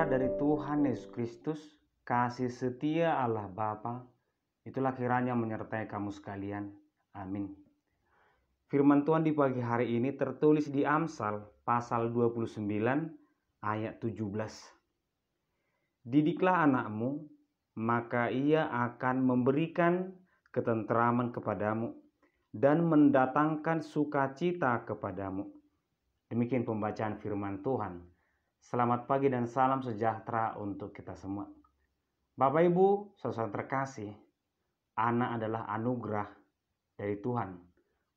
Anugerah dari Tuhan Yesus Kristus, kasih setia Allah Bapa, itulah kiranya menyertai kamu sekalian. Amin. Firman Tuhan di pagi hari ini tertulis di Amsal pasal 29 ayat 17. Didiklah anakmu, maka ia akan memberikan ketentraman kepadamu dan mendatangkan sukacita kepadamu. Demikian pembacaan firman Tuhan. Selamat pagi dan salam sejahtera untuk kita semua. Bapak Ibu, saudara terkasih, anak adalah anugerah dari Tuhan.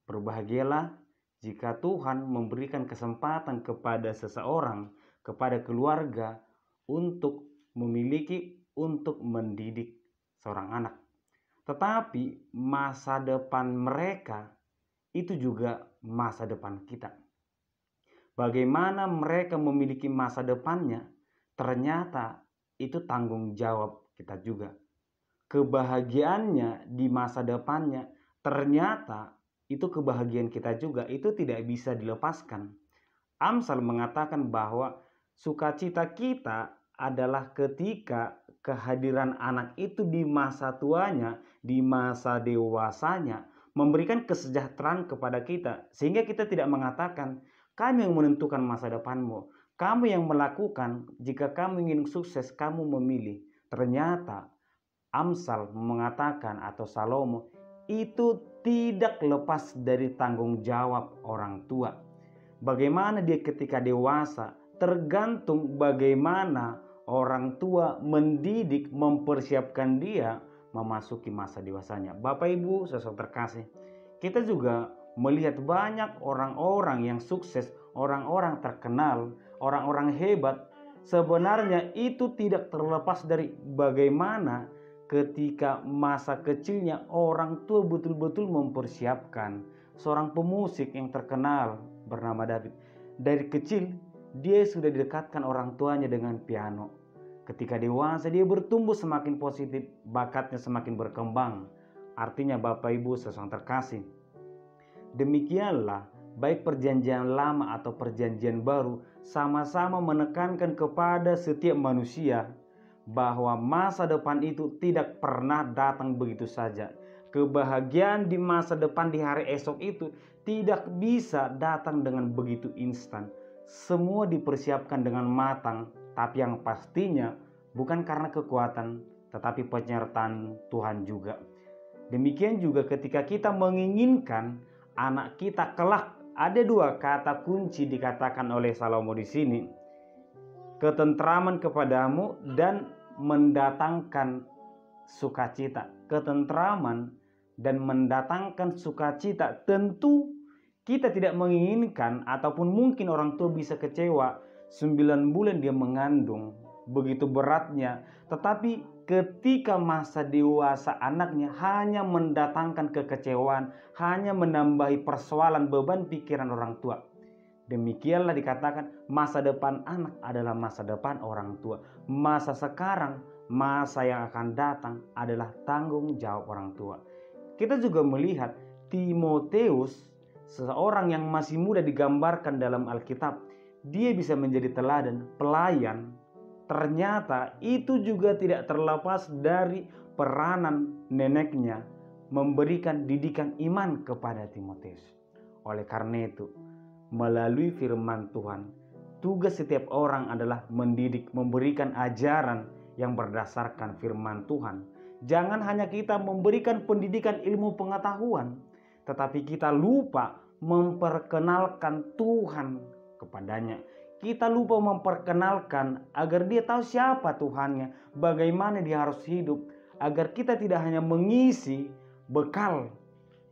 Berbahagialah jika Tuhan memberikan kesempatan kepada seseorang, kepada keluarga untuk memiliki, untuk mendidik seorang anak. Tetapi masa depan mereka itu juga masa depan kita. Bagaimana mereka memiliki masa depannya, ternyata itu tanggung jawab kita juga. Kebahagiaannya di masa depannya, ternyata itu kebahagiaan kita juga, itu tidak bisa dilepaskan. Amsal mengatakan bahwa sukacita kita adalah ketika kehadiran anak itu di masa tuanya, di masa dewasanya, memberikan kesejahteraan kepada kita. Sehingga kita tidak mengatakan, kamu yang menentukan masa depanmu. Kamu yang melakukan, jika kamu ingin sukses, kamu memilih. Ternyata Amsal mengatakan atau Salomo itu tidak lepas dari tanggung jawab orang tua. Bagaimana dia ketika dewasa, tergantung bagaimana orang tua mendidik, mempersiapkan dia memasuki masa dewasanya. Bapak Ibu, saudara terkasih, kita juga melihat banyak orang-orang yang sukses, orang-orang terkenal, orang-orang hebat. Sebenarnya itu tidak terlepas dari bagaimana ketika masa kecilnya orang tua betul-betul mempersiapkan. Seorang pemusik yang terkenal bernama David, dari kecil dia sudah didekatkan orang tuanya dengan piano. Ketika dewasa dia bertumbuh semakin positif, bakatnya semakin berkembang. Artinya Bapak Ibu seorang terkasih, demikianlah baik perjanjian lama atau perjanjian baru sama-sama menekankan kepada setiap manusia bahwa masa depan itu tidak pernah datang begitu saja. Kebahagiaan di masa depan di hari esok itu tidak bisa datang dengan begitu instan. Semua dipersiapkan dengan matang, tapi yang pastinya bukan karena kekuatan, tetapi penyertaan Tuhan juga. Demikian juga ketika kita menginginkan anak kita kelak, ada dua kata kunci dikatakan oleh Salomo di sini. Ketentraman kepadamu dan mendatangkan sukacita. Ketentraman dan mendatangkan sukacita. Tentu kita tidak menginginkan, ataupun mungkin orang tua bisa kecewa 9 bulan dia mengandung, begitu beratnya. Tetapi ketika masa dewasa anaknya hanya mendatangkan kekecewaan, hanya menambahi persoalan beban pikiran orang tua. Demikianlah dikatakan masa depan anak adalah masa depan orang tua. Masa sekarang, masa yang akan datang adalah tanggung jawab orang tua. Kita juga melihat Timotius, seseorang yang masih muda digambarkan dalam Alkitab. Dia bisa menjadi teladan, pelayan. Ternyata itu juga tidak terlepas dari peranan neneknya memberikan didikan iman kepada Timotius. Oleh karena itu, melalui firman Tuhan, tugas setiap orang adalah mendidik, memberikan ajaran yang berdasarkan firman Tuhan. Jangan hanya kita memberikan pendidikan ilmu pengetahuan, tetapi kita lupa memperkenalkan Tuhan kepadanya. Kita lupa memperkenalkan agar dia tahu siapa Tuhannya, bagaimana dia harus hidup, agar kita tidak hanya mengisi bekal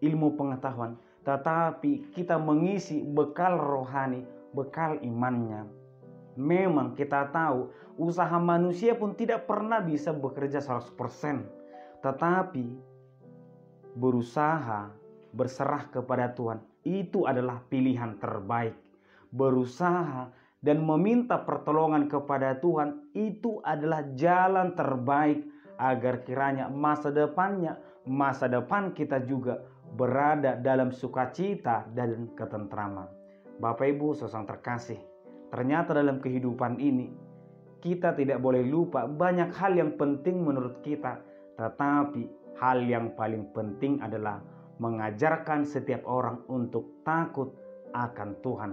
ilmu pengetahuan, tetapi kita mengisi bekal rohani, bekal imannya. Memang kita tahu usaha manusia pun tidak pernah bisa bekerja 100%. Tetapi berusaha, berserah kepada Tuhan, itu adalah pilihan terbaik. Berusaha dan meminta pertolongan kepada Tuhan, itu adalah jalan terbaik agar kiranya masa depannya, masa depan kita juga berada dalam sukacita dan ketentraman. Bapak Ibu saudara terkasih, ternyata dalam kehidupan ini kita tidak boleh lupa banyak hal yang penting menurut kita, tetapi hal yang paling penting adalah mengajarkan setiap orang untuk takut akan Tuhan.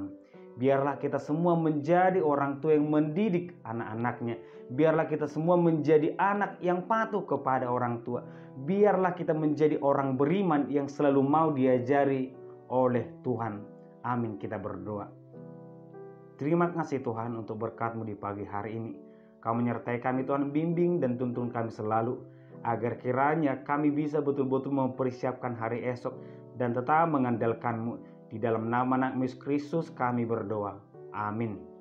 Biarlah kita semua menjadi orang tua yang mendidik anak-anaknya. Biarlah kita semua menjadi anak yang patuh kepada orang tua. Biarlah kita menjadi orang beriman yang selalu mau diajari oleh Tuhan. Amin, kita berdoa. Terima kasih Tuhan untuk berkat-Mu di pagi hari ini. Kau menyertai kami Tuhan, bimbing dan tuntun kami selalu, agar kiranya kami bisa betul-betul mempersiapkan hari esok dan tetap mengandalkan-Mu. Di dalam nama Anak Yesus Kristus kami berdoa. Amin.